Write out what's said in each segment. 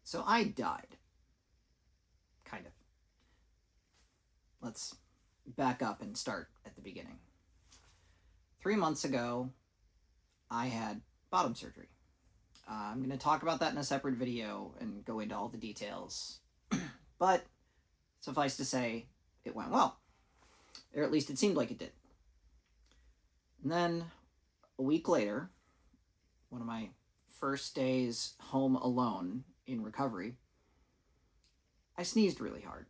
So I died. Kind of. Let's back up and start at the beginning. 3 months ago, I had bottom surgery. I'm going to talk about that in a separate video and go into all the details. But suffice to say, it went well. Or at least it seemed like it did. And then a week later, one of my first days home alone in recovery, I sneezed really hard.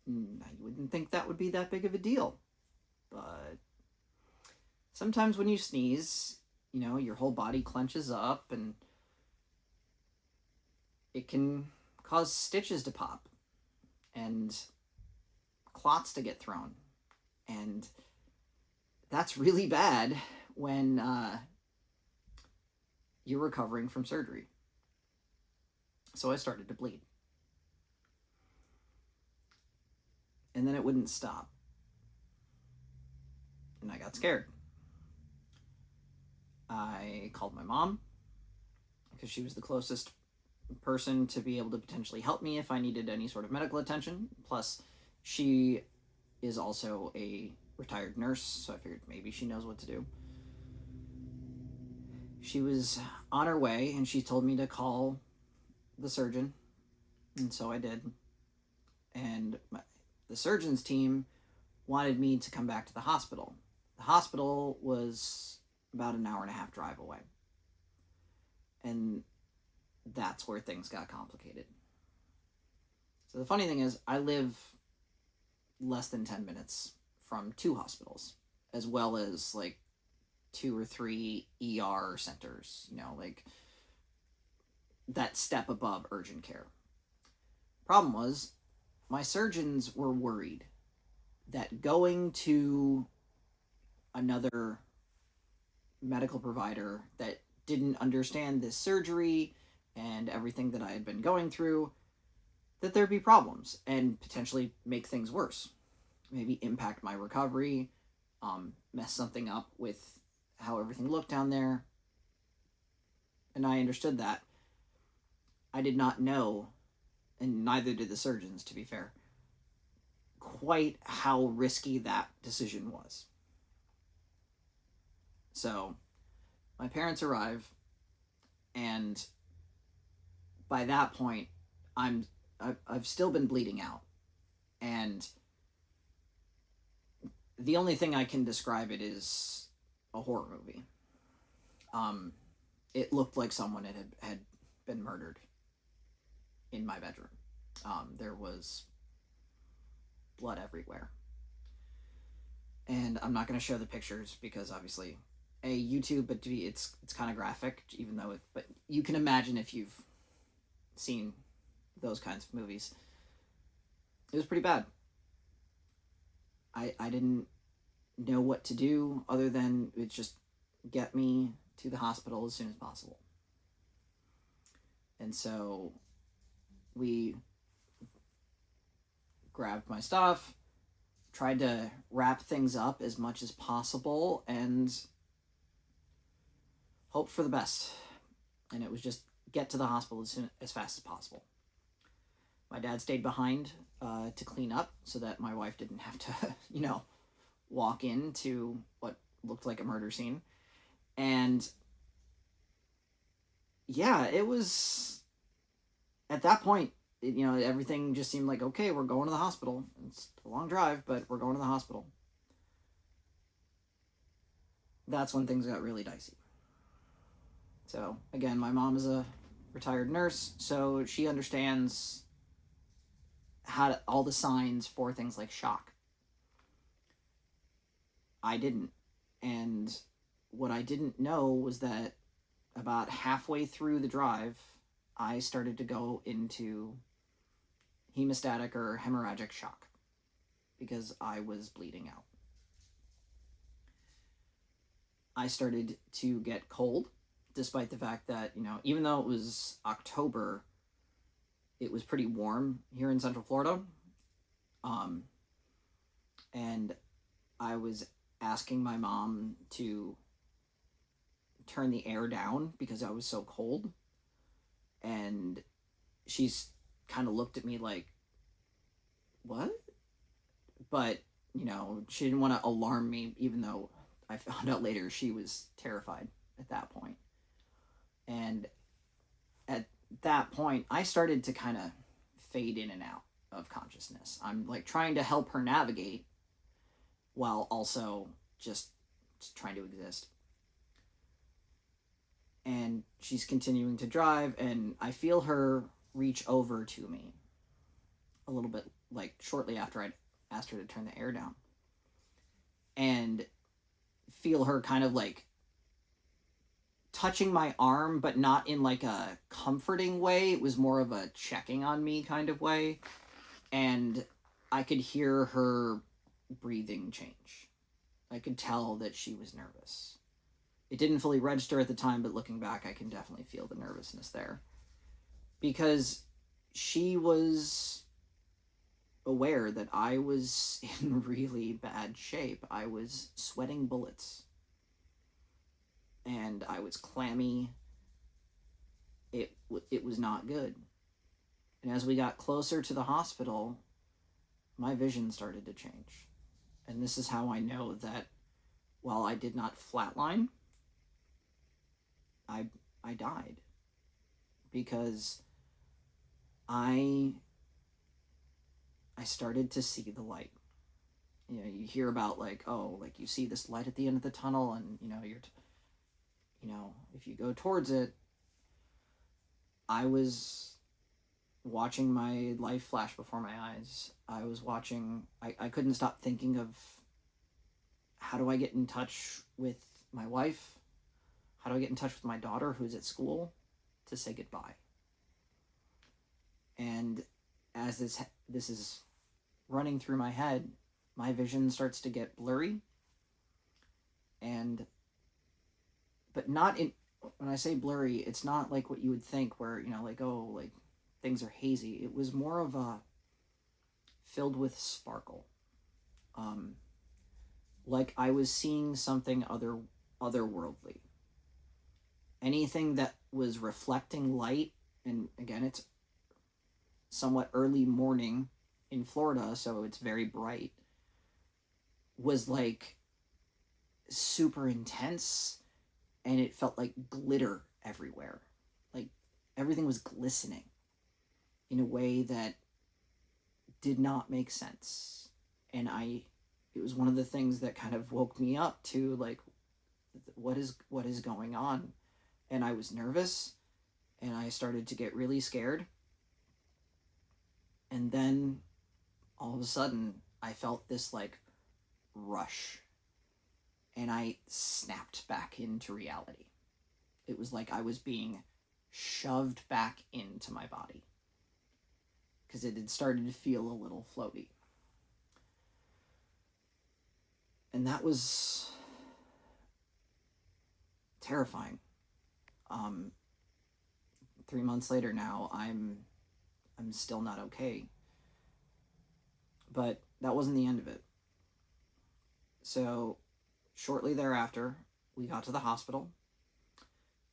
You wouldn't think that would be that big of a deal. But sometimes when you sneeze, your whole body clenches up and it can cause stitches to pop and clots to get thrown. And that's really bad when you're recovering from surgery. So I started to bleed. And then it wouldn't stop. And I got scared. I called my mom because she was the closest person to be able to potentially help me if I needed any sort of medical attention. Plus, she is also a retired nurse, so I figured maybe she knows what to do. She was on her way, and she told me to call the surgeon, and so I did. And the surgeon's team wanted me to come back to the hospital. The hospital was about an hour and a half drive away. And that's where things got complicated. So the funny thing is, I live less than 10 minutes from 2 hospitals, as well as like 2 or 3 ER centers, like that step above urgent care. Problem was, my surgeons were worried that going to another medical provider that didn't understand this surgery and everything that I had been going through, that there'd be problems and potentially make things worse. Maybe impact my recovery, mess something up with how everything looked down there. And I understood that. I did not know, and neither did the surgeons, to be fair, quite how risky that decision was. So my parents arrive, and by that point, I've still been bleeding out, and the only thing I can describe it is a horror movie. It looked like someone had been murdered in my bedroom. There was blood everywhere, and I'm not going to show the pictures because obviously, YouTube, but it's kind of graphic, even though but you can imagine if you've seen those kinds of movies. It was pretty bad. I didn't know what to do other than just get me to the hospital as soon as possible. And so we grabbed my stuff, tried to wrap things up as much as possible, and hope for the best. And it was just get to the hospital as fast as possible. My dad stayed behind to clean up so that my wife didn't have to, walk into what looked like a murder scene. And yeah, it was at that point, everything just seemed like, okay, we're going to the hospital. It's a long drive, but we're going to the hospital. That's when things got really dicey. So again, my mom is a retired nurse, so she understands all the signs for things like shock. I didn't. And what I didn't know was that about halfway through the drive, I started to go into hemostatic or hemorrhagic shock because I was bleeding out. I started to get cold, despite the fact that, even though it was October, it was pretty warm here in Central Florida. And I was asking my mom to turn the air down because I was so cold. And she's kind of looked at me like, what? But, she didn't want to alarm me, even though I found out later she was terrified at that point. And at that point, I started to kind of fade in and out of consciousness. I'm like trying to help her navigate while also just trying to exist. And she's continuing to drive, and I feel her reach over to me a little bit, like shortly after I'd asked her to turn the air down, and feel her kind of like touching my arm, but not in like a comforting way. It was more of a checking on me kind of way. And I could hear her breathing change. I could tell that she was nervous. It didn't fully register at the time, but looking back, I can definitely feel the nervousness there. Because she was aware that I was in really bad shape. I was sweating bullets. And I was clammy. It was not good. And as we got closer to the hospital, my vision started to change. And this is how I know that while I did not flatline, I died. Because I started to see the light. You hear about like, oh, like you see this light at the end of the tunnel, and if you go towards it. I was watching my life flash before my eyes. I couldn't stop thinking of, how do I get in touch with my wife? How do I get in touch with my daughter who's at school to say goodbye? And as this is running through my head, my vision starts to get blurry. But not in, when I say blurry, it's not like what you would think where, like, oh, like things are hazy. It was more of a filled with sparkle. Like I was seeing something otherworldly. Anything that was reflecting light, and again, it's somewhat early morning in Florida, so it's very bright, was like super intense, and it felt like glitter everywhere. Like everything was glistening in a way that did not make sense. And it was one of the things that kind of woke me up to like, what is going on? And I was nervous, and I started to get really scared. And then all of a sudden I felt this like rush, and I snapped back into reality. It was like I was being shoved back into my body because it had started to feel a little floaty. And that was terrifying. 3 months later now, I'm still not okay. But that wasn't the end of it. So shortly thereafter, we got to the hospital,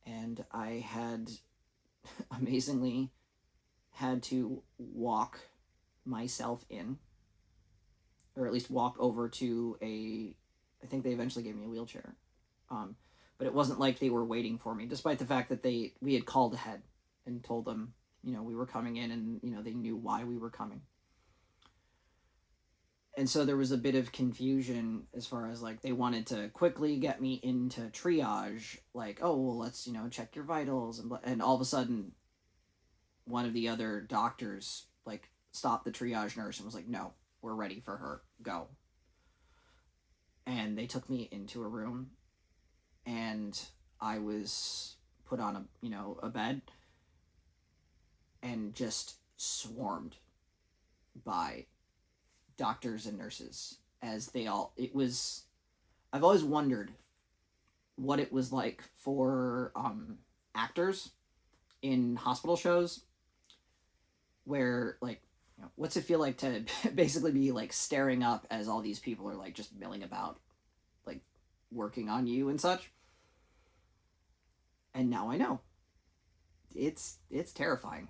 and I had amazingly had to walk myself in, or at least walk over to I think they eventually gave me a wheelchair. But it wasn't like they were waiting for me, despite the fact that we had called ahead and told them, we were coming in, and, they knew why we were coming. And so there was a bit of confusion as far as like they wanted to quickly get me into triage, like, oh, well, let's, check your vitals. And all of a sudden, one of the other doctors like stopped the triage nurse and was like, no, we're ready for her. Go. And they took me into a room, and I was put on a bed and just swarmed by doctors and nurses as I've always wondered what it was like for actors in hospital shows where like, what's it feel like to basically be like staring up as all these people are like just milling about, like working on you and such. And now I know it's terrifying.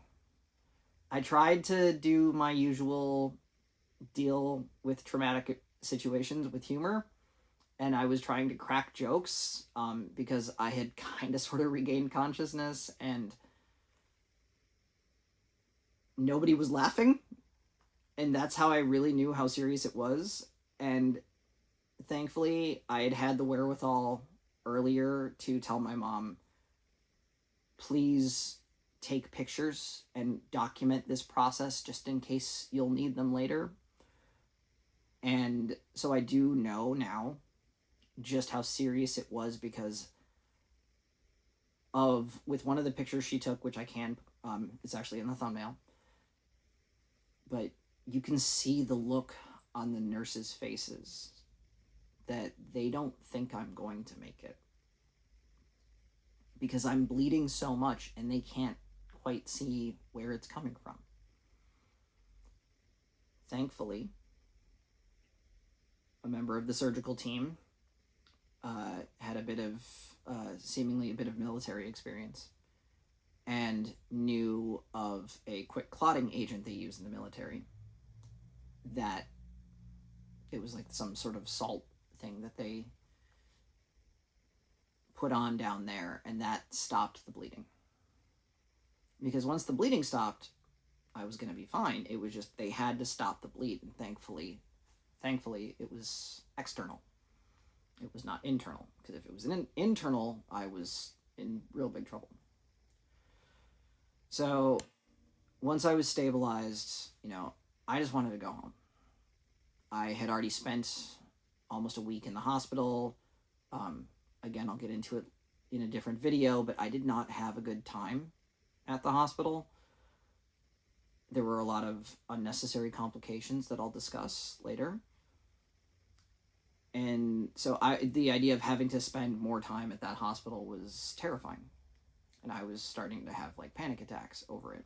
I tried to do my usual deal with traumatic situations with humor, and I was trying to crack jokes because I had kind of sort of regained consciousness, and nobody was laughing, and that's how I really knew how serious it was. And thankfully, I had had the wherewithal earlier to tell my mom, please take pictures and document this process just in case you'll need them later. And so I do know now just how serious it was because of, with one of the pictures she took, which I can, it's actually in the thumbnail, but you can see the look on the nurses' faces that they don't think I'm going to make it because I'm bleeding so much and they can't quite see where it's coming from. Thankfully, a member of the surgical team had a bit of, seemingly a bit of military experience and knew of a quick clotting agent they use in the military that it was like some sort of salt thing that they put on down there, and that stopped the bleeding. Because once the bleeding stopped, I was going to be fine. It was just they had to stop the bleed, and thankfully it was external. It was not internal, because if it was an internal, I was in real big trouble. So once I was stabilized, I just wanted to go home. I had already spent almost a week in the hospital. Again, I'll get into it in a different video, but I did not have a good time at the hospital. There were a lot of unnecessary complications that I'll discuss later. And so the idea of having to spend more time at that hospital was terrifying. And I was starting to have like panic attacks over it.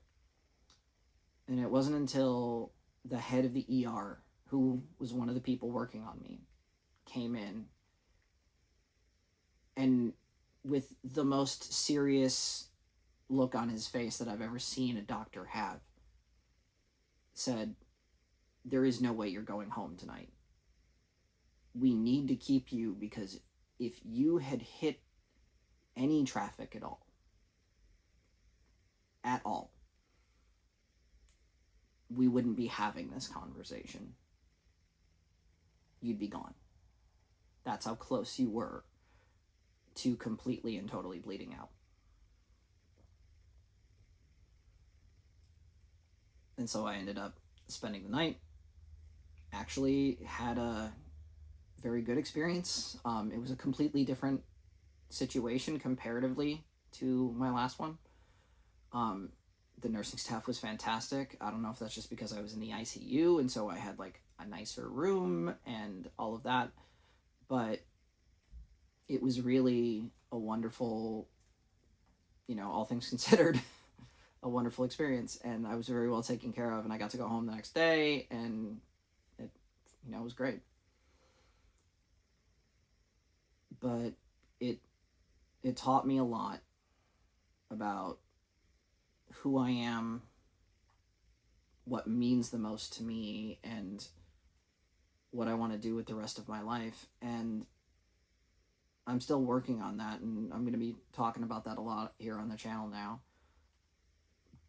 And it wasn't until the head of the ER, who was one of the people working on me, came in and with the most serious look on his face that I've ever seen a doctor have, said, there is no way you're going home tonight. We need to keep you because if you had hit any traffic at all, we wouldn't be having this conversation. You'd be gone. That's how close you were to completely and totally bleeding out. And so I ended up spending the night. Actually had a very good experience. It was a completely different situation comparatively to my last one. The nursing staff was fantastic. I don't know if that's just because I was in the ICU and so I had like a nicer room and all of that, but it was really a wonderful, all things considered, a wonderful experience. And I was very well taken care of, and I got to go home the next day, and it was great. But it taught me a lot about who I am, what means the most to me, and what I want to do with the rest of my life. And I'm still working on that, and I'm going to be talking about that a lot here on the channel now.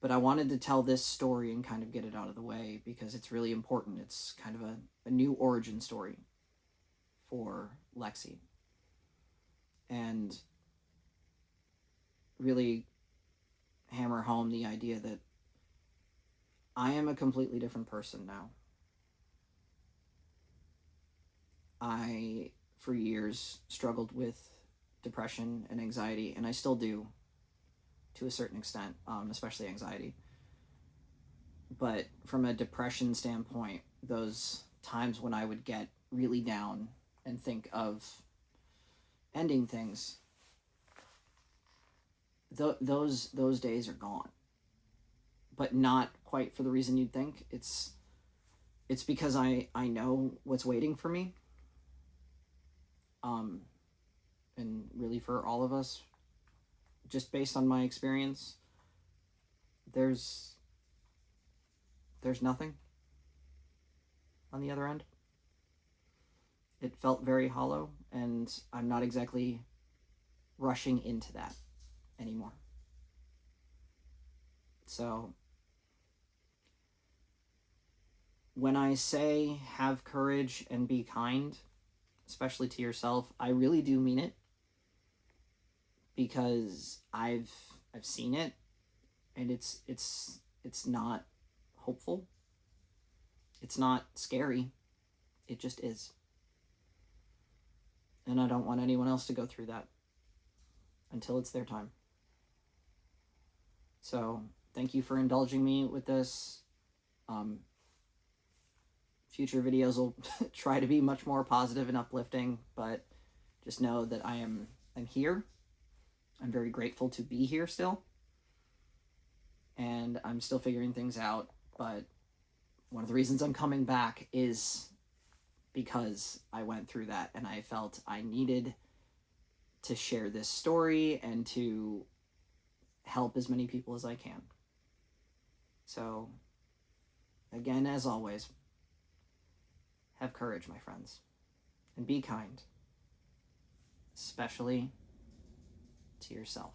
But I wanted to tell this story and kind of get it out of the way because it's really important. It's kind of a new origin story for Lexi. And really hammer home the idea that I am a completely different person now. I, for years, struggled with depression and anxiety, and I still do to a certain extent, especially anxiety. But from a depression standpoint, those times when I would get really down and think of ending things, those days are gone. But not quite for the reason you'd think. It's because I know what's waiting for me. And really for all of us, just based on my experience, there's nothing on the other end. It felt very hollow, and I'm not exactly rushing into that anymore. So when I say have courage and be kind, especially to yourself, I really do mean it, because I've seen it, and it's not hopeful. It's not scary. It just is. And I don't want anyone else to go through that until it's their time. So thank you for indulging me with this. Future videos will try to be much more positive and uplifting, but just know that I'm here. I'm very grateful to be here still. And I'm still figuring things out, but one of the reasons I'm coming back is because I went through that, and I felt I needed to share this story and to help as many people as I can. So, again, as always, have courage, my friends, and be kind, especially to yourself.